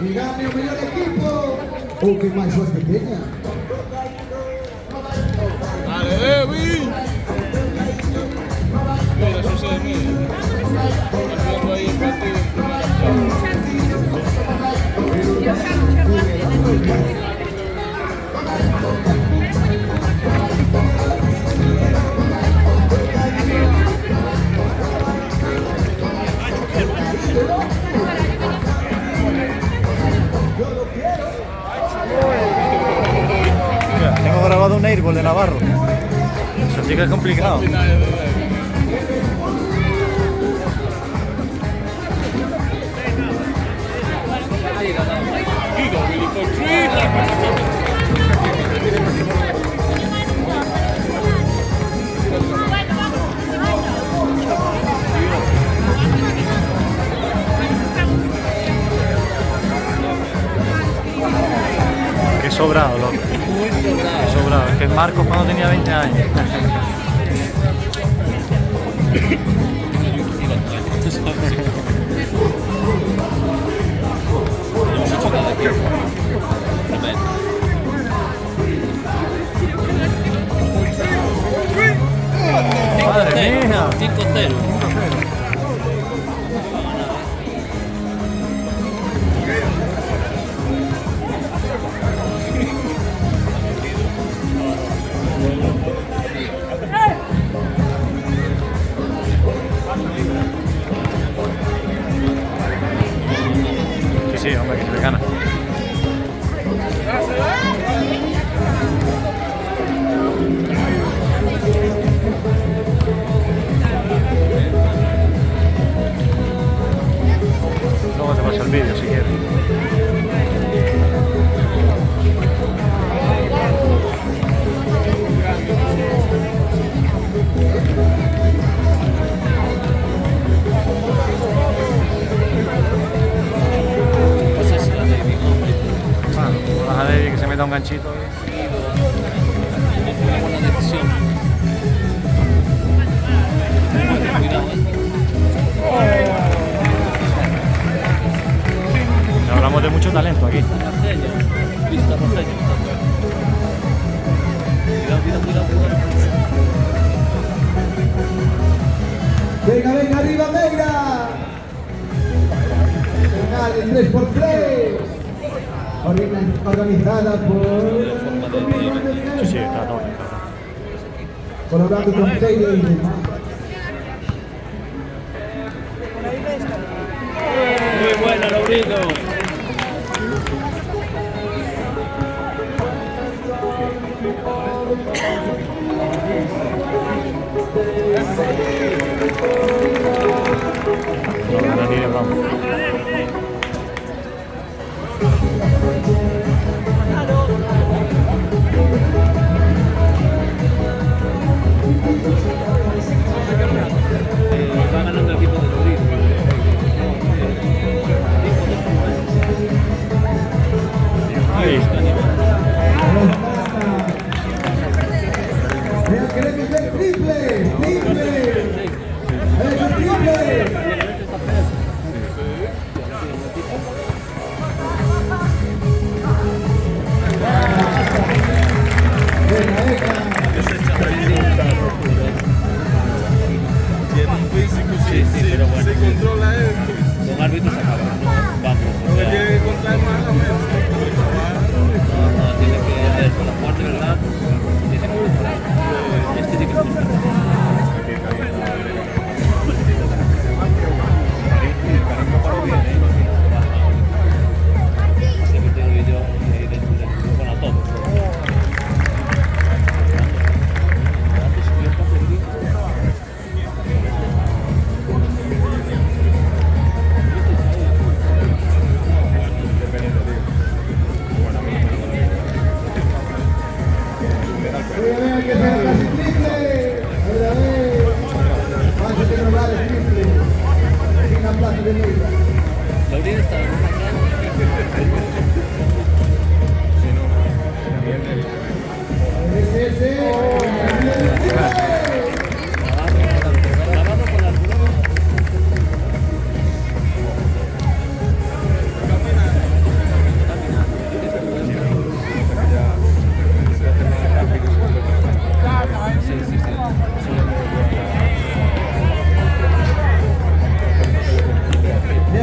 Y gane el mejor equipo. O que más suerte tenga. Dale, Debbie. Mira, sucede, mira. Haciendo ahí el partido. Mira, tengo grabado un airball de Navarro. Eso sí que es complicado. Qué sobrado, loco. Qué sobrado. Es que Marcos cuando tenía 20 años. Madre mía. 5-0. Sí, sí, hombre, que se le gana. Luego te paso el vídeo si quieres. Baja de que se meta un ganchito. Es una buena decisión. Hablamos de mucho talento aquí. Vista Roseña. Cuidado. Venga, venga, arriba, venga. Final de 3x3. Organizada por... Sí, sí, está todo. Colaborando con Taylor y demás. Muy buena, Laurito. No gana ni de broma. Va ganando el equipo de Laurito. Ay. Vean que le mete el triple. ¡El triple!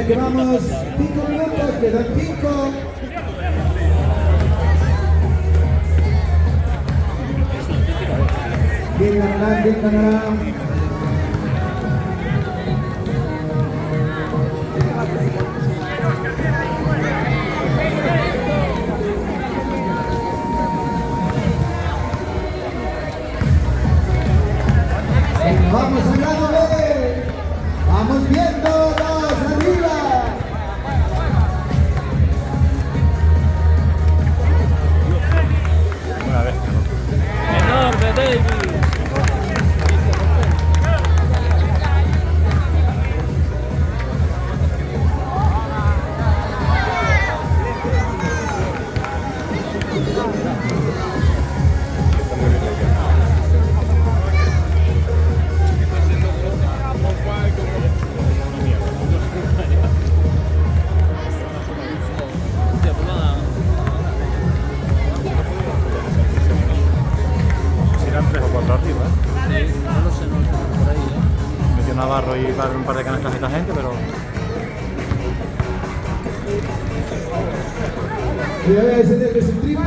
que vamos 5 minutos, quedan 5. Bien ganará, bien ganará. Vamos hablándole. Vamos viendo los arriba. Una vez. Enorme, David. Hostia, pues nada. Eran 3 o 4 arriba, ¿eh? Sí, no lo sé, no, por ahí, Metió Navarro y un par de canastas esta gente, pero Cuidado ese de su triple.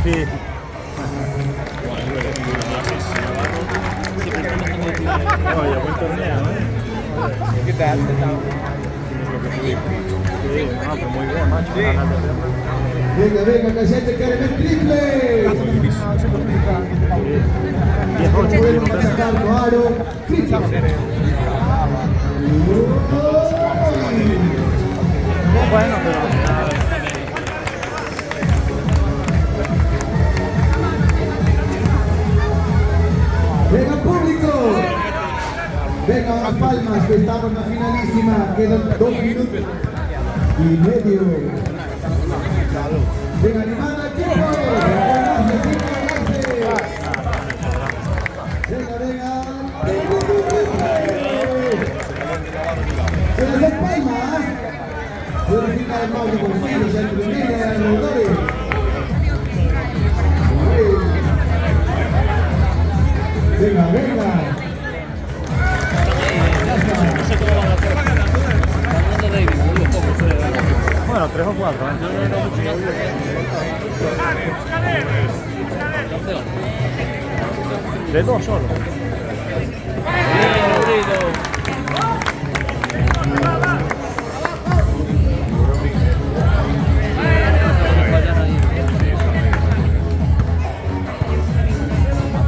sí. Oye, buen torneo, ¿eh? ¿Qué tal? Sí, no, pues muy bien, macho. Ganando siempre. Venga, venga, Cachete quiere ver triple. 10-8, Podemos sacar Noaro. Triple. bueno, pero Venga, público. Venga, las palmas, que estamos en la finalísima. Quedan 2 minutos y medio. Venga, animando al equipo. Venga, venga. Se les da palmas. Verifica el modo con filos, el primero, el alrededores. Venga, venga. No sé cómo van a hacer. Fernando David, muy poco, creo. bueno, 3 o 4, ¿eh? Yo no veo mucho más. De 2 solo. Bien, abrido.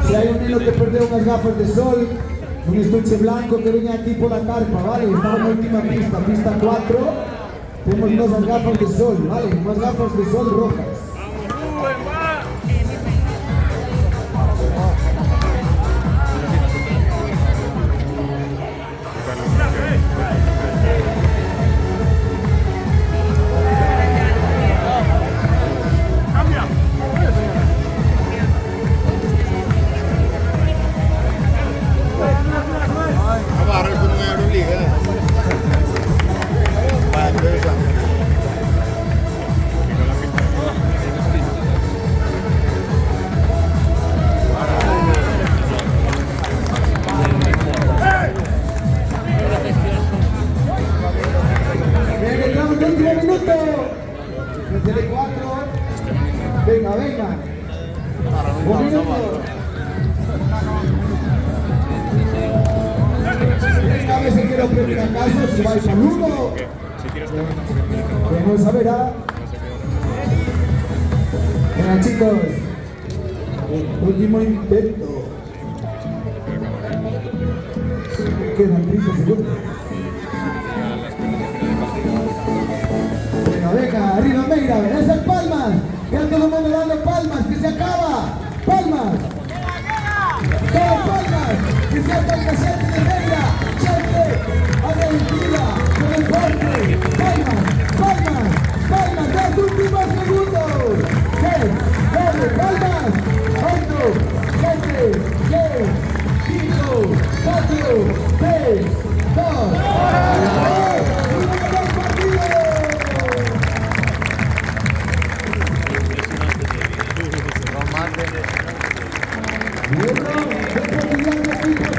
Si hay un niño que perdió unas gafas de sol, un estuche blanco que venía aquí por la carpa, ¿vale? Estamos en la última pista, pista 4. Tenemos unas gafas de sol, ¿vale? Unas gafas de sol rojas. Navarro es como una Euroliga. Vaya, interesante. Venga, entramos en el último minuto. 34. Venga, venga. Un minuto. Venga, a ver si quiero premio acaso, si vais al 1. Vamos a ver, ¿ah? Venga, chicos. Último intento. Quedan 30 segundos. Venga, venga, arriba Meira, ven esas palmas. Ya todo el mundo dando palmas, que se acaba. Palmas. Todas palmas. Que se acaba el casete de Meira. Chete, Argentina, con el golpe. Palmas, palmas, palmas. 2 últimos segundos. 6, 9, palmas. 8, 7, 6, 5, 4, 3, 2, 1.